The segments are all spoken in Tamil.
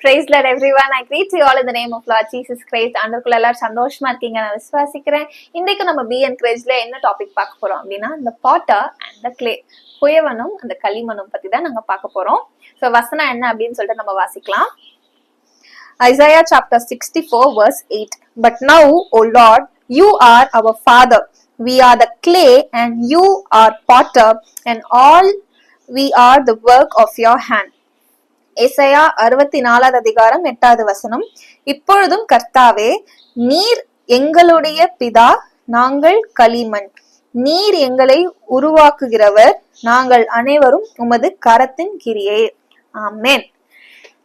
Praise Lord everyone. I greet you all in the name of Lord Jesus Christ. ஆண்டவருக்குள்ள எல்லாரும் சந்தோஷமா இருக்கீங்க நான் விசுவாசிக்கிறேன். இன்றைக்கு நம்ம பி என்கரேஜ்ல என்ன டாபிக் பார்க்க போறோம் அப்படின்னா இந்த பாட்டர் அண்ட் த கிளே, குயவனும் அந்த களிமண்ணும் பத்தி தான் நாங்க பார்க்க போறோம். சோ வசனம் என்ன அப்படின்னு சொல்லிட்டு நம்ம வாசிக்கலாம். Isaiah chapter 64 verse 8. But now, O Lord, you are our Father. We are the clay and you are potter, and all we are the work of your hand. ஏசாயா 64 அதிகாரம் 8வது வசனம். இப்பொழுதும் கர்த்தாவே, நீர் எங்களுடைய பிதா, நாங்கள் களிமண். நீர் எங்களை உருவாக்குகிறவர், நாங்கள் அனைவரும் உமது கரத்தின் கிரியே. ஆமென்.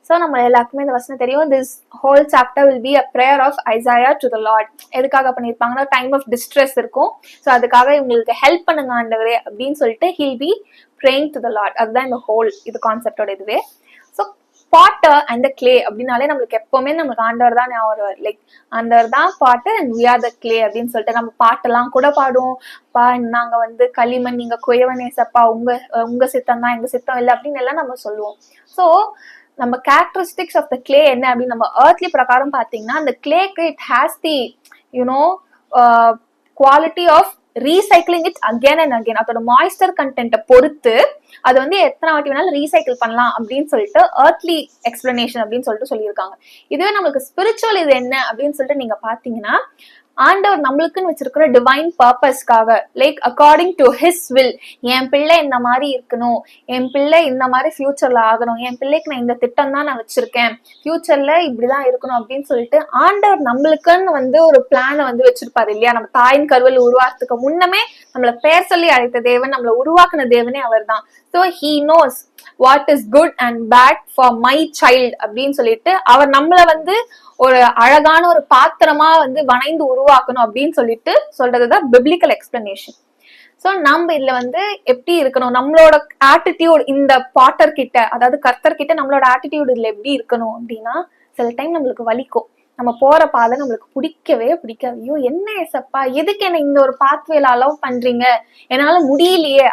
So நம்ம எல்லாருக்குமே இந்த வசனம் தெரியும். This whole chapter will be a prayer of Isaiah to the Lord. எதுக்காக பண்ணிருப்பாங்கன்னா டைம் ஆஃப் டிஸ்ட்ரெஸ் இருக்கும். ஸோ அதுக்காக இவங்களுக்கு ஹெல்ப் பண்ணுங்க ஆண்டவரே அப்படின்னு சொல்லிட்டு he'll be praying to the Lord. அதுதான் இந்த ஹோல் இது கான்செப்டோட இதுவே. So Potter and the clay அப்படின்னாலே நம்மளுக்கு எப்பவுமே நம்மளுக்கு ஆண்டவர் தான் ஞாபகம், லைக் ஆண்டவர் தான் பாட்டு and we are the clay அப்படின்னு சொல்லிட்டு நம்ம பாட்டெல்லாம் கூட பாடுவோம். நாங்க களிமண், நீங்க குயவன் ஏசப்பா, உங்க சித்தம் தான் எங்க சித்தம் இல்லை அப்படின்னு எல்லாம் நம்ம சொல்லுவோம். ஸோ நம்ம கேரக்டரிஸ்டிக்ஸ் ஆஃப் த கிளே என்ன அப்படின்னு நம்ம earthly பிரகாரம் பார்த்தீங்கன்னா, அந்த கிளேக்கு it has the quality of recycling it again and again. அதோட மாய்ஸ்டர் கண்டென்ட்டை பொறுத்து அது எத்தனை வாட்டி வேணாலும் ரீசைக்கிள் பண்ணலாம் அப்படின்னு சொல்லிட்டு earthly எக்ஸ்பிளனேஷன் அப்படின்னு சொல்லிட்டு சொல்லியிருக்காங்க. இதுவே நம்மளுக்கு ஸ்பிரிச்சுவல் இது என்ன அப்படின்னு சொல்லிட்டு நீங்க பாத்தீங்கன்னா, ஆண்டவர் நம்மளுக்குன்னு வச்சிருக்கிற டிவைன் பர்பஸ்க்காக, like according to his will, என் பிள்ளை இந்த மாதிரி இருக்கணும், என் பிள்ளை இந்த மாதிரி ஃபியூச்சர்ல ஆகணும், என் பிள்ளைக்கு நான் இந்த திட்டம் தான் நான் வச்சிருக்கேன், ஃபியூச்சர்ல இப்படிதான் இருக்கணும் அப்படின்னு சொல்லிட்டு ஆண்டவர் நம்மளுக்குன்னு ஒரு பிளானை வச்சிருப்பாரு இல்லையா. நம்ம தாயின் கருவில் உருவாக்குறதுக்கு முன்னமே நம்மள பெயர் சொல்லி அழைத்த தேவன், நம்மள உருவாக்குன தேவனே அவர் தான். So he knows what is good and bad for my child அப்படின்னு சொல்லிட்டு அவர் நம்மள ஒரு அழகான ஒரு பாத்திரமா வணைந்து உருவாக்கணும் அப்படின்னு சொல்லிட்டு சொல்றதுதான் பிப்ளிக்கல் எக்ஸ்பிளனேஷன். சோ நம்ம இதுல எப்படி இருக்கணும், நம்மளோட ஆட்டிடியூட் இந்த பாட்டர் கிட்ட, அதாவது கர்த்தர் கிட்ட நம்மளோட ஆட்டிடியூட் இதுல எப்படி இருக்கணும் அப்படின்னா, சில டைம் நம்மளுக்கு வலிக்கும். நம்ம போற பாதை நம்மளுக்கு பிடிக்கவே பிடிக்காது. ஐயோ என்ன ஏசப்பா, எதுக்கு என்ன இந்த ஒரு பாத்வேல அலோவ் பண்றீங்க, என்னால முடியலையே,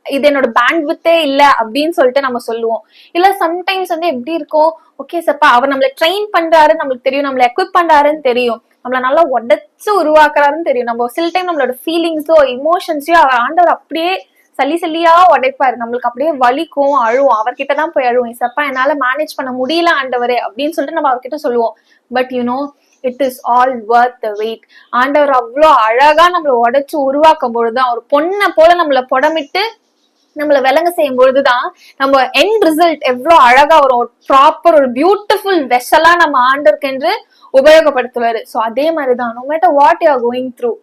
இது என்னோட பேண்ட்வித்தே இல்ல அப்படின்னு சொல்லிட்டு நம்ம சொல்லுவோம். இல்ல சம்டைம்ஸ் எப்படி இருக்கும், ஓகே சப்பா அவர் நம்மள ட்ரெயின் பண்றாருன்னு நம்மளுக்கு தெரியும், நம்மள எக்விப் பண்றாருன்னு தெரியும், நம்மள நல்லா உடைச்சு உருவாக்குறாருன்னு தெரியும். நம்ம சில டைம் நம்மளோட ஃபீலிங்ஸோ இமோஷன்ஸையோ அவர் ஆண்டவர் அப்படியே சல்லியா உடைப்பாரு. நம்மளுக்கு அப்படியே வலிக்கும், அழுவோம், அவர்கிட்டதான் போய் அழுவோம், சப்பா என்னால மேனேஜ் பண்ண முடியல ஆண்டவரே அப்படின்னு சொல்லிட்டு நம்ம அவர்கிட்ட சொல்லுவோம். But it is all worth the wait. ஆண்டவர் அவ்வளோ அழகா நம்மள உடைச்சு உருவாக்கும் பொழுதுதான், ஒரு பொண்ணை போல நம்மள புடமிட்டு நம்மள விலங்கு செய்யும் பொழுதுதான் நம்ம எண்ட் ரிசல்ட் எவ்வளவு அழகா வரும். ஒரு ப்ராப்பர் ஒரு பியூட்டிஃபுல் வெசலா நம்ம ஆண்டருக்கு என்று உபயோகப்படுத்துவாரு. ஸோ அதே மாதிரிதான், no matter what you are going through,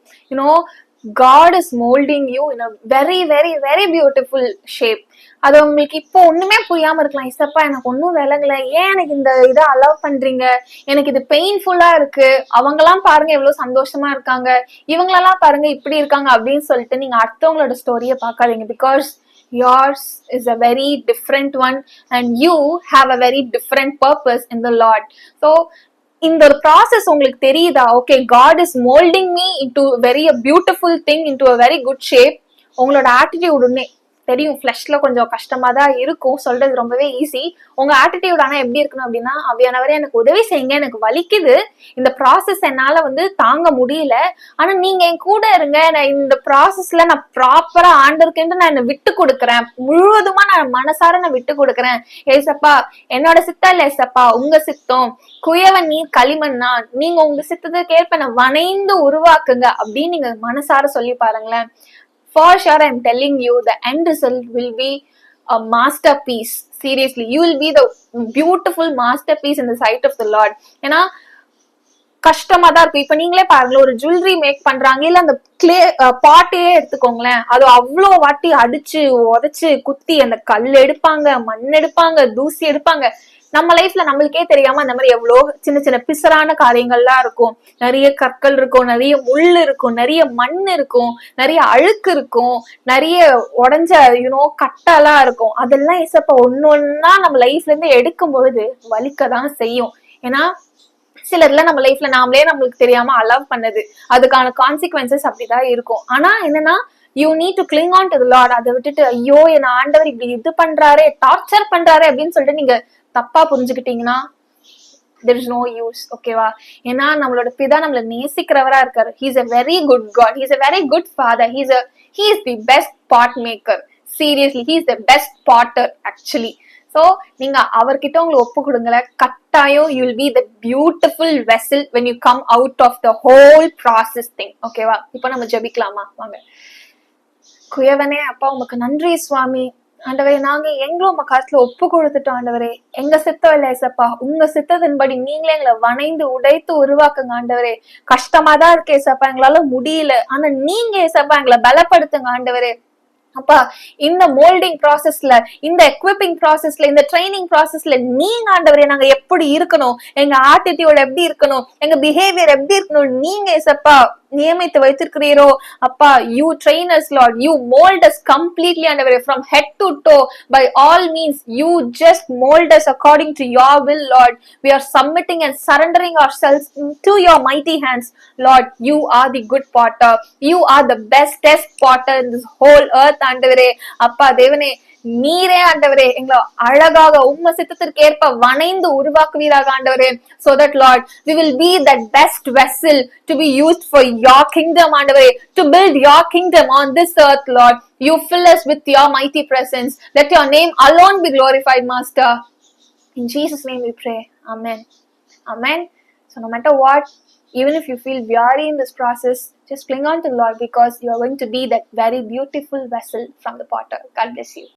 God is molding you in a very very very beautiful shape. அது உங்களுக்கு இப்போ ஒண்ணுமே புரியாம இருக்கலாம், இசப்பா எனக்கு ஒன்னும் விளங்கல, ஏன் எனக்கு இந்த இதை அலோவ் பண்றீங்க, எனக்கு இது பெயின்ஃபுல்லா இருக்கு, அவங்கெல்லாம் பாருங்க எவ்வளவு சந்தோஷமா இருக்காங்க, இவங்களெல்லாம் பாருங்க இப்படி இருக்காங்க அப்படின்னு சொல்லிட்டு நீங்க அடுத்தவங்களோட ஸ்டோரியை பார்க்காதீங்க. Because yours is a very different one and you have a very different purpose in the Lord. So இந்த ஒரு ப்ராசஸ் உங்களுக்கு தெரியுதா, okay God is molding me into very a beautiful thing, into a very good shape. உங்களோட ஆட்டிடியூட் தெரியும், ஃபிளஷ்ல கொஞ்சம் கஷ்டமா தான் இருக்கும், சொல்றது ரொம்பவே ஈஸி. உங்க ஆட்டிடியூட் ஆனா எப்படி இருக்கணும் அப்படின்னா, அவையானவரே எனக்கு உதவி செய்யுங்க, எனக்கு வலிக்குது, இந்த ப்ராசஸ் என்னால தாங்க முடியல, ஆனா நீங்க என் கூட இருங்க, நான் இந்த ப்ராசஸ்ல நான் ப்ராப்பரா ஆண்டருக்குன்னு நான் என்ன விட்டு கொடுக்குறேன், முழுவதுமா நான் மனசார நான் விட்டு கொடுக்குறேன். ஏசப்பா என்னோட சித்தம் இல்ல ஏசப்பா, உங்க சித்தம், குயவன் நீர் களிமண்ணா, நீங்க உங்க சித்தத்துக்கு ஏற்ப நான் வணைந்து உருவாக்குங்க அப்படின்னு நீங்க மனசார சொல்லி பாருங்களேன். For sure, I'm telling you, the end result will be a masterpiece. Seriously, you will be the beautiful masterpiece in the sight of the Lord. ஏன்னா கஷ்டமா தான் இருக்கும். இப்ப நீங்களே பாருங்களேன், ஒரு ஜுவல்லரி மேக் பண்றாங்க, இல்ல அந்த கிளே பாட்டையே எடுத்துக்கோங்களேன், அது அவ்வளோ வாட்டி அடிச்சு உதைச்சு குத்தி அந்த கல் எடுப்பாங்க, மண் எடுப்பாங்க, தூசி எடுப்பாங்க. நம்ம லைஃப்ல நம்மளுக்கே தெரியாம அந்த மாதிரி எவ்வளோ சின்ன சின்ன பிசரான காரியங்கள்லாம் இருக்கும். நிறைய கற்கள் இருக்கும், நிறைய முள் இருக்கும், நிறைய மண் இருக்கும், நிறைய அழுக்கு இருக்கும், நிறைய உடஞ்ச கட்டெல்லாம் இருக்கும். அதெல்லாம் ஏசப்பா ஒன்னொன்னா நம்ம லைஃப்ல இருந்து எடுக்கும் பொழுது வலிக்கதான் செய்யும். ஏன்னா சிலர்ல நம்ம லைஃப்ல நாமளே நம்மளுக்கு தெரியாம அலோவ் பண்ணது, அதுக்கான கான்சிக்வன்சஸ் அப்படிதான் இருக்கும். ஆனா என்னன்னா, you need to cling on to the Lord. அதை விட்டுட்டு ஐயோ என் ஆண்டவர் இப்படி இது பண்றாரு, டார்ச்சர் பண்றாரு அப்படின்னு சொல்லிட்டு நீங்க தப்பா புரிஞ்சுக்கிட்டீங்கன்னா there is no use. ஓகேவா? ஏன்னா நம்மளோட பிதா நம்மள நேசிக்கிறவரா இருக்காரு. he is a very good God, he is a very good father, he is the best pot maker. Seriously, he is the best potter actually. So நீங்க அவர்கிட்ட உங்களை ஒப்பு கொடுங்கல, கட்டாயம் you will be the beautiful vessel when you come out of the whole process thing. ஓகேவா? இப்போ நம்ம ஜெபிக்கலாமா? வாங்க. குயவனே அப்பா, உமக்கு நன்றி சுவாமி. ஆண்டவரே, நாங்க எங்களும் உங்க காலத்துல ஒப்பு கொடுத்துட்டோம் ஆண்டவரே. எங்க சித்தம் இல்ல ஏசப்பா, உங்க சித்தத்தின்படி நீங்களே எங்களை வணைந்து உடைத்து உருவாக்குங்க ஆண்டவரே. கஷ்டமா தான் இருக்கு ஏசப்பா, எங்களால முடியல, ஆனா நீங்க ஏசப்பா எங்களை பலப்படுத்துங்க ஆண்டவரே. அப்பா, இந்த மோல்டிங் ப்ராசஸ்ல, இந்த எக்விப்பிங் ப்ராசஸ்ல, இந்த ட்ரைனிங் ப்ராசஸ்ல நீங்க ஆண்டவரே நாங்க எப்படி இருக்கணும், எங்க ஆட்டிடியூட் எப்படி இருக்கணும், எங்க பிஹேவியர் எப்படி இருக்கணும், நீங்க ஏசப்பா நியமித்து வைத்திருக்கிறீரோ அப்பா. You train us Lord, you mold us completely ஆண்டவரே, from head to toe. By all means you just mold us according to your will Lord. We are submitting and surrendering ourselves to your mighty hands Lord. You are the good potter, you are the bestest potter in this whole earth ஆண்டவரே. அப்பா தேவனே, நீரே ஆண்டவரே எங்களை அழகாக உம்ம சித்தத்திற்கு ஏற்ப வணைந்து உருவாக்குவீராக ஆண்டவரே. so that Lord, we will be that best vessel to be used for your kingdom ஆண்டவரே, to build your kingdom on this earth Lord. You fill us with your mighty presence. Let your name alone be glorified, Master. In Jesus' name we pray. Amen. Amen. So no matter what, even if you feel weary in this process, just cling on to the Lord, because you are going to be that very beautiful vessel from the potter. God bless you.